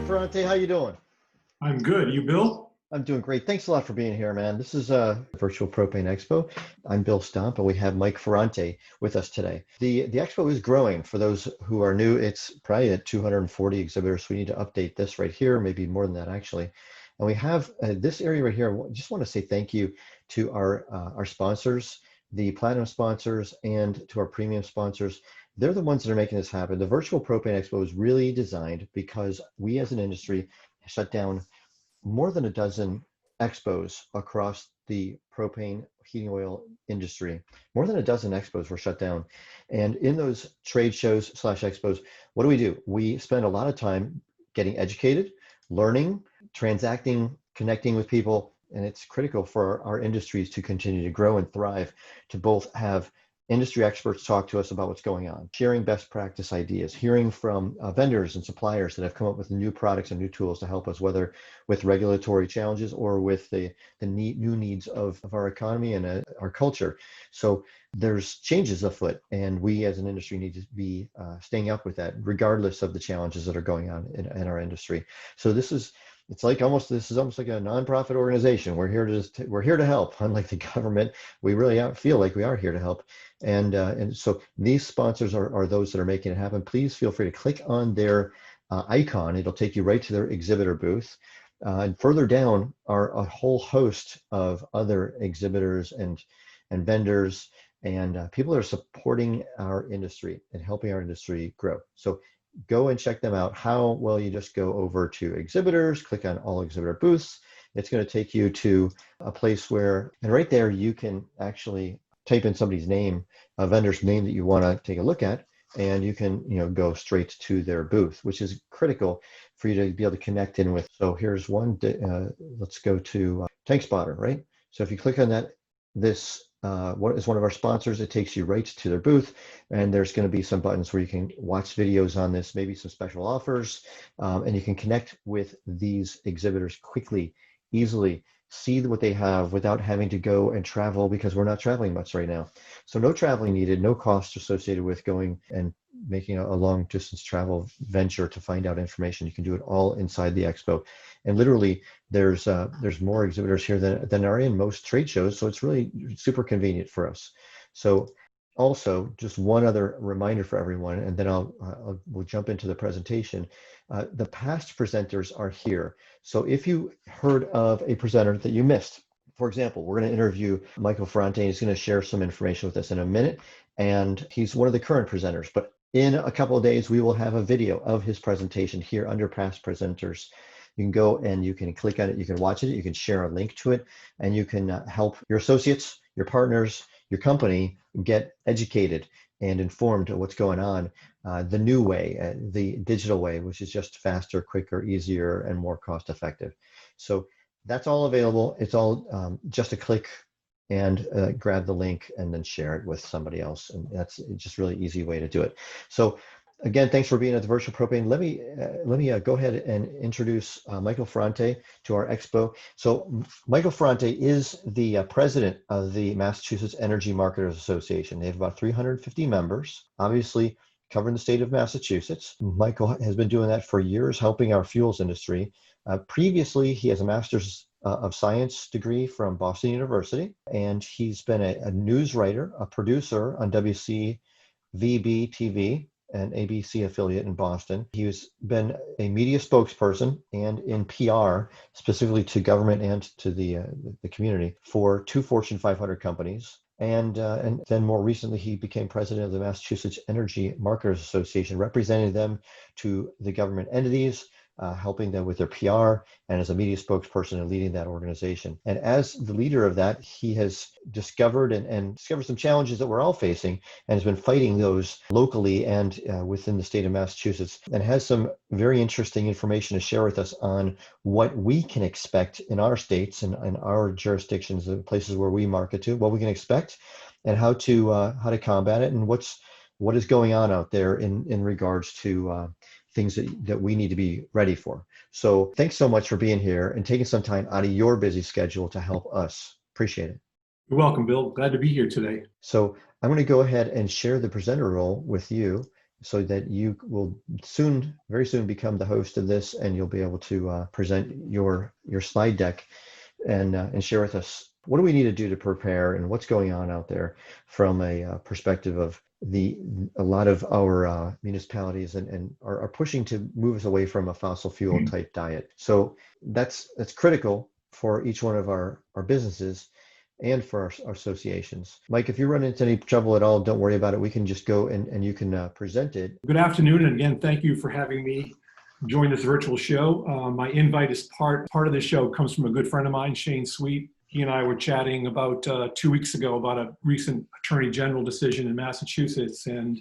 Ferrante. How you doing? I'm good. You, Bill? I'm doing great. Thanks a lot for being here, man. This is Virtual Propane Expo. I'm Bill Stomp, and we have Mike Ferrante with us today. The expo is growing. For those who are new, it's probably at 240 exhibitors. We need to update this right here, maybe more than that actually. And we have this area right here. I just want to say thank you to our sponsors, the platinum sponsors, and to our premium sponsors. They're the ones that are making this happen. The Virtual Propane Expo is really designed because we as an industry shut down more than a dozen expos across the propane heating oil industry. More than a dozen expos were shut down. And in those trade shows slash expos, what do? We spend a lot of time getting educated, learning, transacting, connecting with people. And it's critical for our industries to continue to grow and thrive, to both have industry experts talk to us about what's going on, sharing best practice ideas, hearing from vendors and suppliers that have come up with new products and new tools to help us, whether with regulatory challenges or with the new needs of our economy and our culture. So there's changes afoot, and we as an industry need to be staying up with that, regardless of the challenges that are going on in our industry. So this is almost like a nonprofit organization. We're here to help. Unlike the government, we really feel like we are here to help. And so these sponsors are those that are making it happen. Please feel free to click on their icon. It'll take you right to their exhibitor booth. And further down are a whole host of other exhibitors and vendors and people that are supporting our industry and helping our industry grow. So go and check them out. How? Well, you just go over to exhibitors, click on all exhibitor booths. It's going to take you to a place where, and right there, you can actually type in somebody's name, a vendor's name that you want to take a look at, and you can, go straight to their booth, which is critical for you to be able to connect in with. So here's one. Let's go to Tank Spotter, right? So if you click on that, this what is one of our sponsors, it takes you right to their booth, and there's going to be some buttons where you can watch videos on this, maybe some special offers, and you can connect with these exhibitors quickly, easily, see what they have without having to go and travel, because we're not traveling much right now. So no traveling needed, no cost associated with going and making a long distance travel venture to find out information. You can do it all inside the expo. And literally there's more exhibitors here than are in most trade shows. So it's really super convenient for us. So also, just one other reminder for everyone, and then we'll jump into the presentation. The past presenters are here. So if you heard of a presenter that you missed, for example, we're going to interview Michael Ferrante. He's going to share some information with us in a minute, and he's one of the current presenters. But in a couple of days, we will have a video of his presentation here under past presenters. You can go and you can click on it, you can watch it, you can share a link to it, and you can help your associates, your partners, your company get educated and informed of what's going on the new way, the digital way, which is just faster, quicker, easier, and more cost effective. So that's all available. It's all just a click and grab the link and then share it with somebody else. And that's just really easy way to do it. So again, thanks for being at the Virtual Propane. Let me go ahead and introduce Michael Ferrante to our expo. So Michael Ferrante is the president of the Massachusetts Energy Marketers Association. They have about 350 members, obviously covering the state of Massachusetts. Michael has been doing that for years, helping our fuels industry. Previously, he has a master's of science degree from Boston University, and he's been a news writer, a producer on WCVB TV, an ABC affiliate in Boston. He's been a media spokesperson and in PR, specifically to government and to the community, for 2 Fortune 500 companies. And then more recently, he became president of the Massachusetts Energy Marketers Association, representing them to the government entities, helping them with their PR, and as a media spokesperson and leading that organization. And as the leader of that, he has discovered and discovered some challenges that we're all facing, and has been fighting those locally and within the state of Massachusetts, and has some very interesting information to share with us on what we can expect in our states and our jurisdictions, the places where we market to, what we can expect, and how to combat it, and what is going on out there in regards to things that we need to be ready for. So thanks so much for being here and taking some time out of your busy schedule to help us. Appreciate it. You're welcome, Bill. Glad to be here today. So I'm going to go ahead and share the presenter role with you. so that you will very soon become the host of this, and you'll be able to present your slide deck and share with us what do we need to do to prepare and what's going on out there from a perspective of a lot of our municipalities and are pushing to move us away from a fossil fuel type diet. So that's critical for each one of our businesses and for our associations. Mike, if you run into any trouble at all, don't worry about it. We can just go and you can present it. Good afternoon, and again, thank you for having me join this virtual show. My invite is part of the show comes from a good friend of mine, Shane Sweet. He and I were chatting about 2 weeks ago about a recent Attorney General decision in Massachusetts, and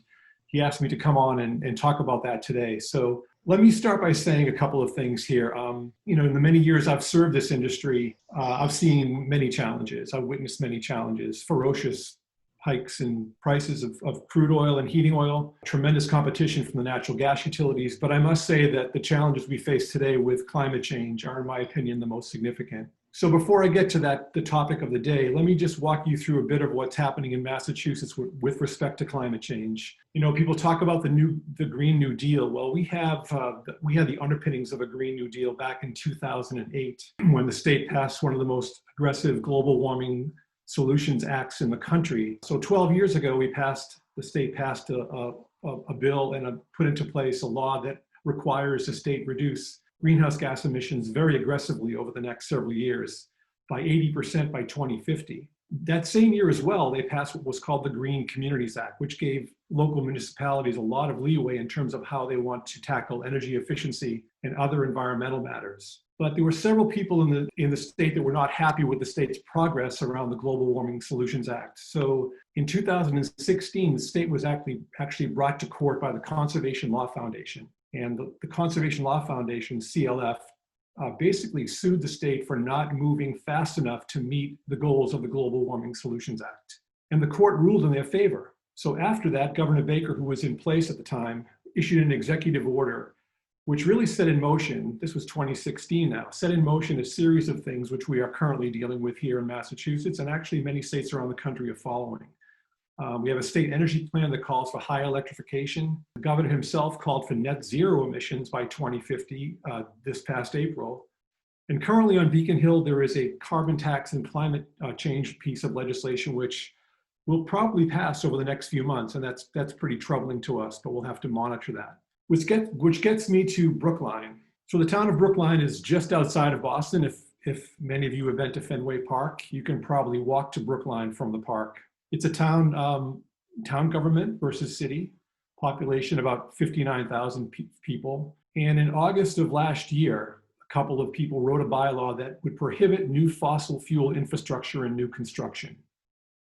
he asked me to come on and talk about that today. So let me start by saying a couple of things here. In the many years I've served this industry, I've seen many challenges. I've witnessed many challenges, ferocious hikes in prices of crude oil and heating oil, tremendous competition from the natural gas utilities. But I must say that the challenges we face today with climate change are, in my opinion, the most significant. So before I get to the topic of the day, let me just walk you through a bit of what's happening in Massachusetts with respect to climate change. People talk about the Green New Deal. Well, we had the underpinnings of a Green New Deal back in 2008 when the state passed one of the most aggressive global warming solutions acts in the country. So 12 years ago, the state passed a bill and put into place a law that requires the state reduce greenhouse gas emissions very aggressively over the next several years by 80% by 2050. That same year as well, they passed what was called the Green Communities Act, which gave local municipalities a lot of leeway in terms of how they want to tackle energy efficiency and other environmental matters. But there were several people in the state that were not happy with the state's progress around the Global Warming Solutions Act. So in 2016, the state was actually brought to court by the Conservation Law Foundation. And the Conservation Law Foundation, CLF, basically sued the state for not moving fast enough to meet the goals of the Global Warming Solutions Act. And the court ruled in their favor. So after that, Governor Baker, who was in place at the time, issued an executive order, which really set in motion, this was 2016 now, set in motion a series of things which we are currently dealing with here in Massachusetts, and actually many states around the country are following. We have a state energy plan that calls for high electrification. The governor himself called for net zero emissions by 2050 this past April. And currently on Beacon Hill, there is a carbon tax and climate change piece of legislation which will probably pass over the next few months. And that's pretty troubling to us, but we'll have to monitor that. Which gets me to Brookline. So the town of Brookline is just outside of Boston. If many of you have been to Fenway Park, you can probably walk to Brookline from the park. It's a town government versus city, population about 59,000 people. And in August of last year, a couple of people wrote a bylaw that would prohibit new fossil fuel infrastructure in new construction.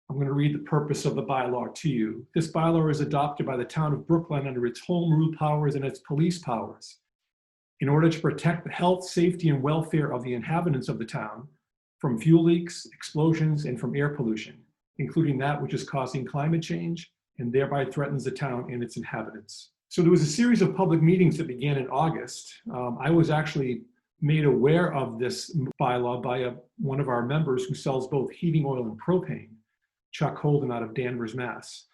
I'm going to read the purpose of the bylaw to you. This bylaw is adopted by the town of Brookline under its home rule powers and its police powers in order to protect the health, safety, and welfare of the inhabitants of the town from fuel leaks, explosions, and from air pollution, including that which is causing climate change and thereby threatens the town and its inhabitants. So there was a series of public meetings that began in August. I was actually made aware of this bylaw by one of our members who sells both heating oil and propane, Chuck Holden out of Danvers, Mass.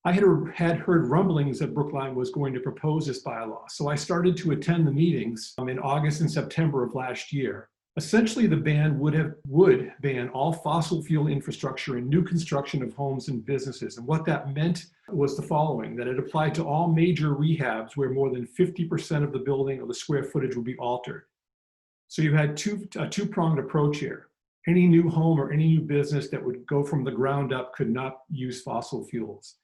I had heard rumblings that Brookline was going to propose this bylaw. So I started to attend the meetings in August and September of last year. Essentially, the ban would ban all fossil fuel infrastructure in new construction of homes and businesses. And what that meant was the following, that it applied to all major rehabs where more than 50% of the building or the square footage would be altered. So you had a two-pronged approach here. Any new home or any new business that would go from the ground up could not use fossil fuels.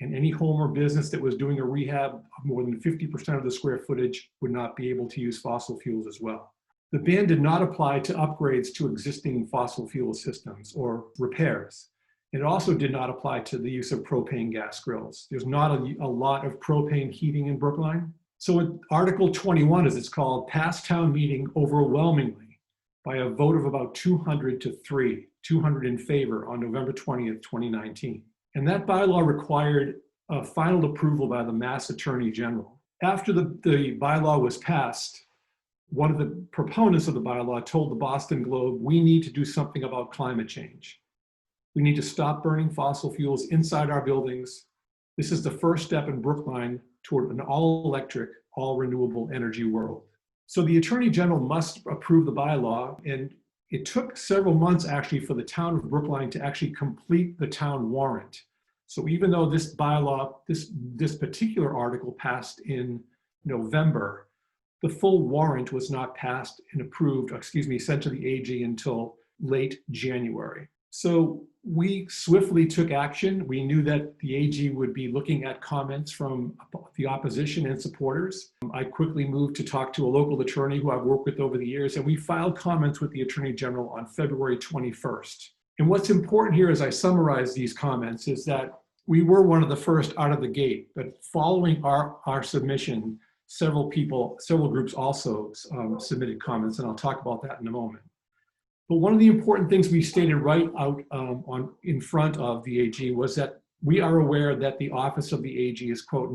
And any home or business that was doing a rehab of more than 50% of the square footage would not be able to use fossil fuels as well. The ban did not apply to upgrades to existing fossil fuel systems or repairs. It also did not apply to the use of propane gas grills. There's not a lot of propane heating in Brookline. So Article 21, as it's called, passed town meeting overwhelmingly by a vote of about 200 to 3, 200 in favor on November 20th, 2019. And that bylaw required a final approval by the Mass Attorney General. After the bylaw was passed, one of the proponents of the bylaw told the Boston Globe, we need to do something about climate change. We need to stop burning fossil fuels inside our buildings. This is the first step in Brookline toward an all-electric, all-renewable energy world. So the Attorney General must approve the bylaw, and it took several months actually for the town of Brookline to actually complete the town warrant. So even though this bylaw, this particular article passed in November, the full warrant was not passed and approved, sent to the AG until late January. So we swiftly took action. We knew that the AG would be looking at comments from the opposition and supporters. I quickly moved to talk to a local attorney who I've worked with over the years, and we filed comments with the Attorney General on February 21st. And what's important here as I summarize these comments is that we were one of the first out of the gate, but following our submission, several groups also submitted comments, and I'll talk about that in a moment. But one of the important things we stated right out in front of the AG was that we are aware that the office of the AG is, quote,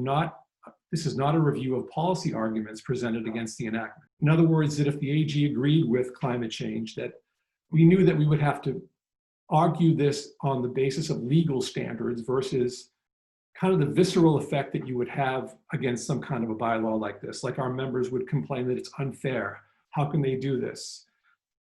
this is not a review of policy arguments presented against the enactment. In other words, that if the AG agreed with climate change, that we knew that we would have to argue this on the basis of legal standards versus kind of the visceral effect that you would have against some kind of a bylaw like this. Like our members would complain that it's unfair. How can they do this?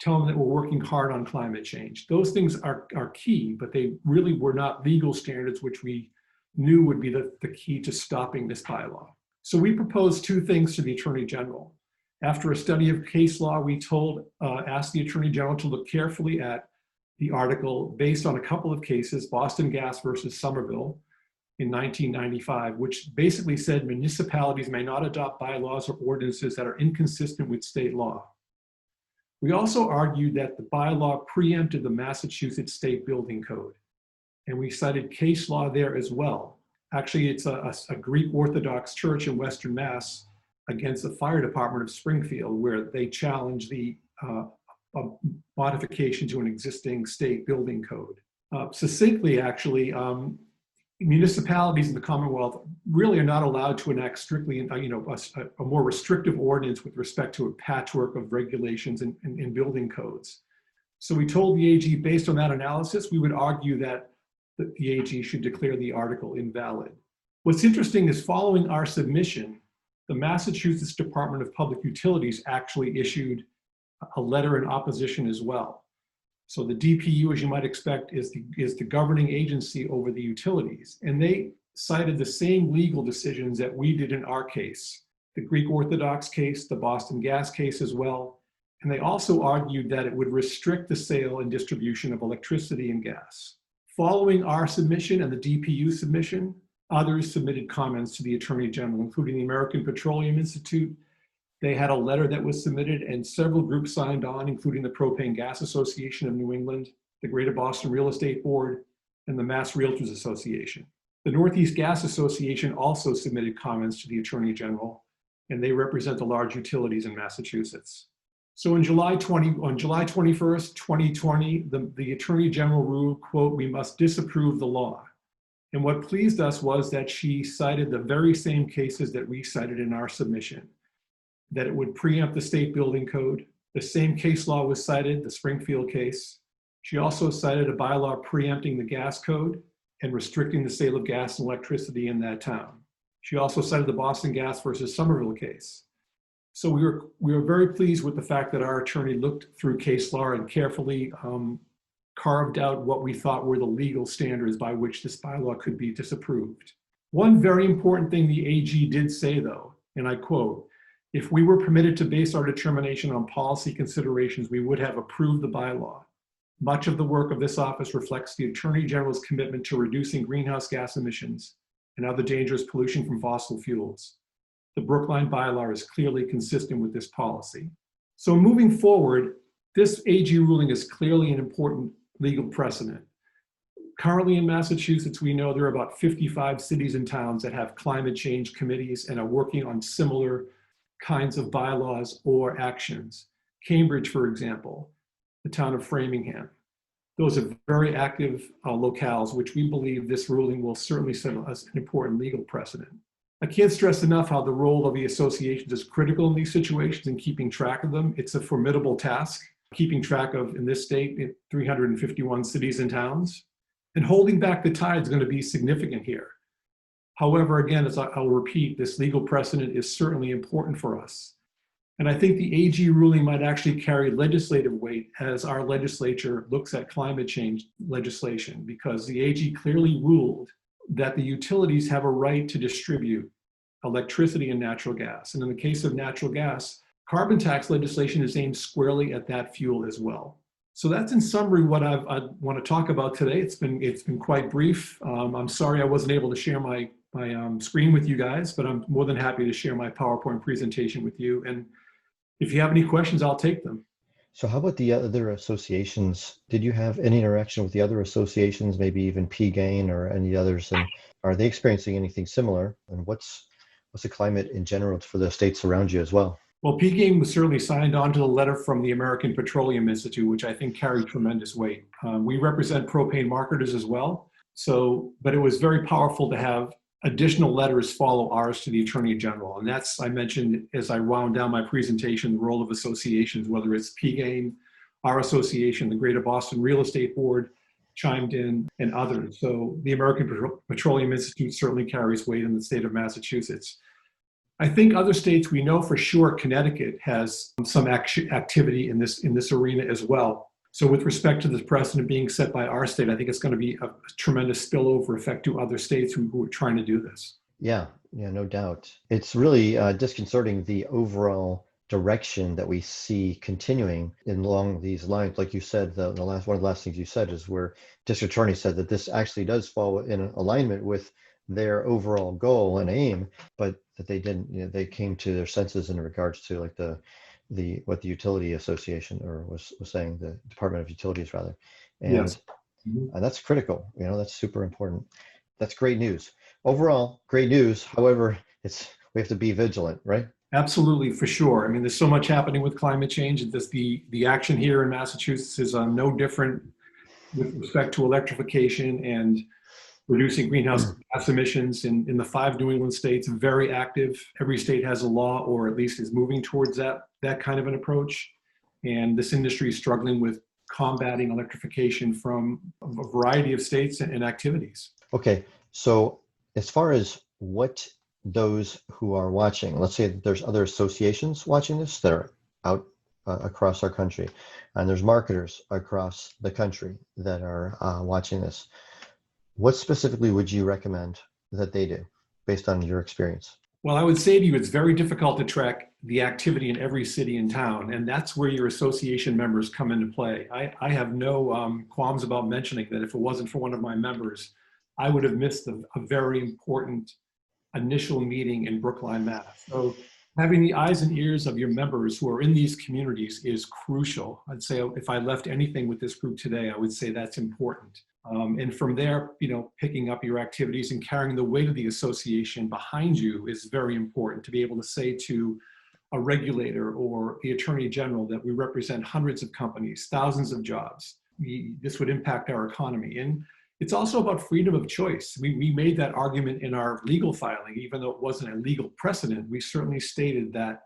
Tell them that we're working hard on climate change. Those things are key, but they really were not legal standards, which we knew would be the key to stopping this bylaw. So we proposed two things to the Attorney General. After a study of case law, we asked the Attorney General to look carefully at the article based on a couple of cases, Boston Gas versus Somerville in 1995, which basically said municipalities may not adopt bylaws or ordinances that are inconsistent with state law. We also argued that the bylaw preempted the Massachusetts State Building Code, and we cited case law there as well. Actually, it's a Greek Orthodox church in Western Mass against the fire department of Springfield, where they challenged the modification to an existing state building code. Succinctly, actually, municipalities in the Commonwealth really are not allowed to enact strictly, a more restrictive ordinance with respect to a patchwork of regulations and building codes. So we told the AG, based on that analysis, we would argue that the AG should declare the article invalid. What's interesting is following our submission, the Massachusetts Department of Public Utilities actually issued a letter in opposition as well. So the DPU, as you might expect, is the governing agency over the utilities. And they cited the same legal decisions that we did in our case, the Greek Orthodox case, the Boston Gas case as well. And they also argued that it would restrict the sale and distribution of electricity and gas. Following our submission and the DPU submission, others submitted comments to the Attorney General, including the American Petroleum Institute. They had a letter that was submitted and several groups signed on, including the Propane Gas Association of New England, the Greater Boston Real Estate Board, and the Mass Realtors Association. The Northeast Gas Association also submitted comments to the Attorney General, and they represent the large utilities in Massachusetts. So on July 21st, 2020, the Attorney General ruled, quote, "We must disapprove the law." And what pleased us was that she cited the very same cases that we cited in our submission, that it would preempt the state building code. The same case law was cited, the Springfield case. She also cited a bylaw preempting the gas code and restricting the sale of gas and electricity in that town. She also cited the Boston Gas versus Somerville case. So we were very pleased with the fact that our attorney looked through case law and carefully carved out what we thought were the legal standards by which this bylaw could be disapproved. One very important thing the AG did say though, and I quote, "If we were permitted to base our determination on policy considerations, we would have approved the bylaw. Much of the work of this office reflects the Attorney General's commitment to reducing greenhouse gas emissions and other dangerous pollution from fossil fuels. The Brookline bylaw is clearly consistent with this policy." So moving forward, this AG ruling is clearly an important legal precedent. Currently in Massachusetts, we know there are about 55 cities and towns that have climate change committees and are working on similar kinds of bylaws or actions. Cambridge, for example, the town of Framingham. Those are very active locales, which we believe this ruling will certainly set us an important legal precedent. I can't stress enough how the role of the associations is critical in these situations and keeping track of them. It's a formidable task, keeping track of, in this state, 351 cities and towns. And holding back the tide is going to be significant here. However, again, as I'll repeat, this legal precedent is certainly important for us. And I think the AG ruling might actually carry legislative weight as our legislature looks at climate change legislation, because the AG clearly ruled that the utilities have a right to distribute electricity and natural gas. And in the case of natural gas, carbon tax legislation is aimed squarely at that fuel as well. So that's in summary what I want to talk about today. It's been quite brief. I'm sorry I wasn't able to share my screen with you guys, but I'm more than happy to share my PowerPoint presentation with you. And if you have any questions, I'll take them. So how about the other associations? Did you have any interaction with the other associations, maybe even P-GAIN or any others? And are they experiencing anything similar? And what's the climate in general for the states around you as well? Well, P-GAIN was certainly signed on to the letter from the American Petroleum Institute, which I think carried tremendous weight. We represent propane marketers as well. But it was very powerful to have additional letters follow ours to the Attorney General. And that's, I mentioned as I wound down my presentation, the role of associations, whether it's P-GAIN, our association, the Greater Boston Real Estate Board chimed in, and others. So the American Petroleum Institute certainly carries weight in the state of Massachusetts. I think other states, we know for sure Connecticut has some activity in this arena as well. So with respect to the precedent being set by our state, I think it's going to be a tremendous spillover effect to other states who are trying to do this. Yeah, no doubt. It's really disconcerting, the overall direction that we see continuing along these lines. Like you said, one of the last things you said is where district attorney said that this actually does fall in alignment with their overall goal and aim, but that they didn't, they came to their senses in regards to like what the utility association was saying, the Department of Utilities rather. And, yes. And that's critical, that's super important. That's great news. Overall, great news. However, we have to be vigilant, right? Absolutely, for sure. I mean, there's so much happening with climate change. And the action here in Massachusetts is no different with respect to electrification and reducing greenhouse gas emissions in the 5 New England states, very active. Every state has a law, or at least is moving towards that kind of an approach. And this industry is struggling with combating electrification from a variety of states and activities. Okay, so as far as what those who are watching, let's say that there's other associations watching this that are out across our country, and there's marketers across the country that are watching this. What specifically would you recommend that they do based on your experience? Well, I would say to you, it's very difficult to track the activity in every city and town, and that's where your association members come into play. I have no qualms about mentioning that if it wasn't for one of my members, I would have missed a very important initial meeting in Brookline, Mass. So having the eyes and ears of your members who are in these communities is crucial. I'd say if I left anything with this group today, I would say that's important. And from there, picking up your activities and carrying the weight of the association behind you is very important, to be able to say to a regulator or the Attorney General that we represent hundreds of companies, thousands of jobs. This would impact our economy. And it's also about freedom of choice. We made that argument in our legal filing, even though it wasn't a legal precedent. We certainly stated that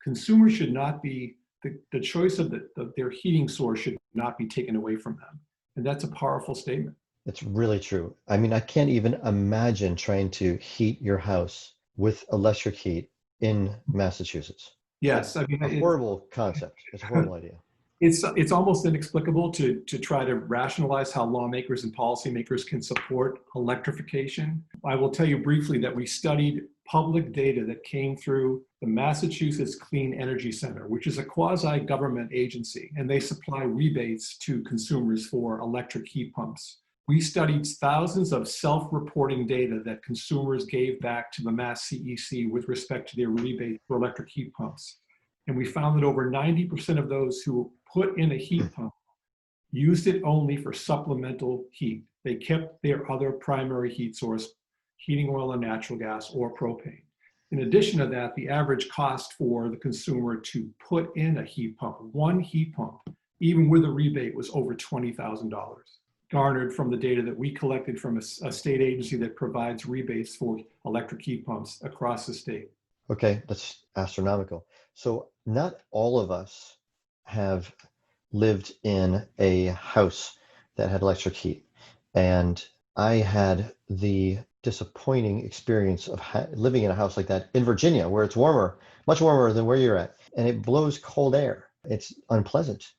consumers should not be, the choice of their heating source should not be taken away from them. And that's a powerful statement. It's really true. I mean, I can't even imagine trying to heat your house with electric heat in Massachusetts. Yes, I mean, a horrible concept. It's a horrible idea. It's almost inexplicable to try to rationalize how lawmakers and policymakers can support electrification. I will tell you briefly that we studied public data that came through the Massachusetts Clean Energy Center, which is a quasi-government agency, and they supply rebates to consumers for electric heat pumps. We studied thousands of self-reporting data that consumers gave back to the Mass CEC with respect to their rebate for electric heat pumps. And we found that over 90% of those who put in a heat pump used it only for supplemental heat. They kept their other primary heat source, heating oil and natural gas or propane. In addition to that, the average cost for the consumer to put in a heat pump, one heat pump, even with a rebate, was over $20,000, garnered from the data that we collected from a state agency that provides rebates for electric heat pumps across the state. Okay, that's astronomical. So not all of us have lived in a house that had electric heat. And I had the disappointing experience of living in a house like that in Virginia, where it's warmer, much warmer than where you're at, and it blows cold air. It's unpleasant,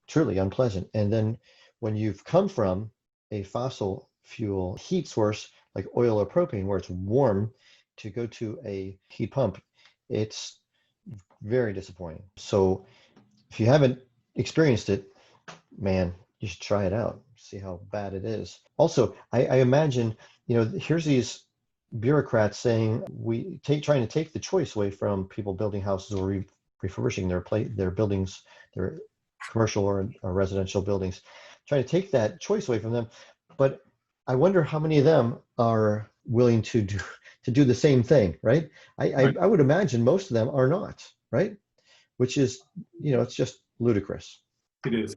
truly unpleasant. And then when you've come from a fossil fuel heat source like oil or propane, where it's warm, to go to a heat pump, it's very disappointing. So if you haven't experienced it, man, you should try it out, see how bad it is. Also, I imagine, here's these bureaucrats saying trying to take the choice away from people building houses or refurbishing their buildings, their commercial or residential buildings, trying to take that choice away from them. But I wonder how many of them are willing to do the same thing, right? I would imagine most of them are not, right? Which is, it's just ludicrous. It is.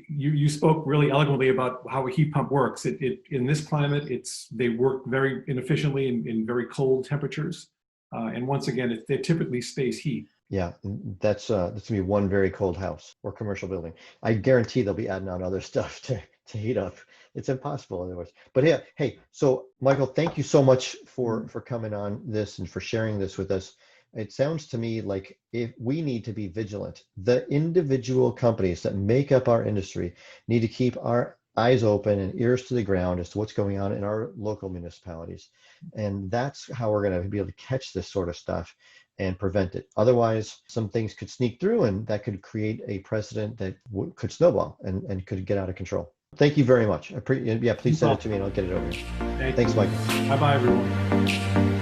You spoke really eloquently about how a heat pump works. In this climate, they work very inefficiently in very cold temperatures. And once again, they typically space heat. Yeah, that's gonna be one very cold house or commercial building. I guarantee they'll be adding on other stuff to heat up. It's impossible otherwise. But yeah, hey, so Michael, thank you so much for coming on this and for sharing this with us. It sounds to me like if we need to be vigilant, the individual companies that make up our industry need to keep our eyes open and ears to the ground as to what's going on in our local municipalities. And that's how we're going to be able to catch this sort of stuff and prevent it. Otherwise, some things could sneak through, and that could create a precedent that could snowball and could get out of control. Thank you very much. Please send it to me and I'll get it over. Thanks, Michael. Bye-bye, everyone.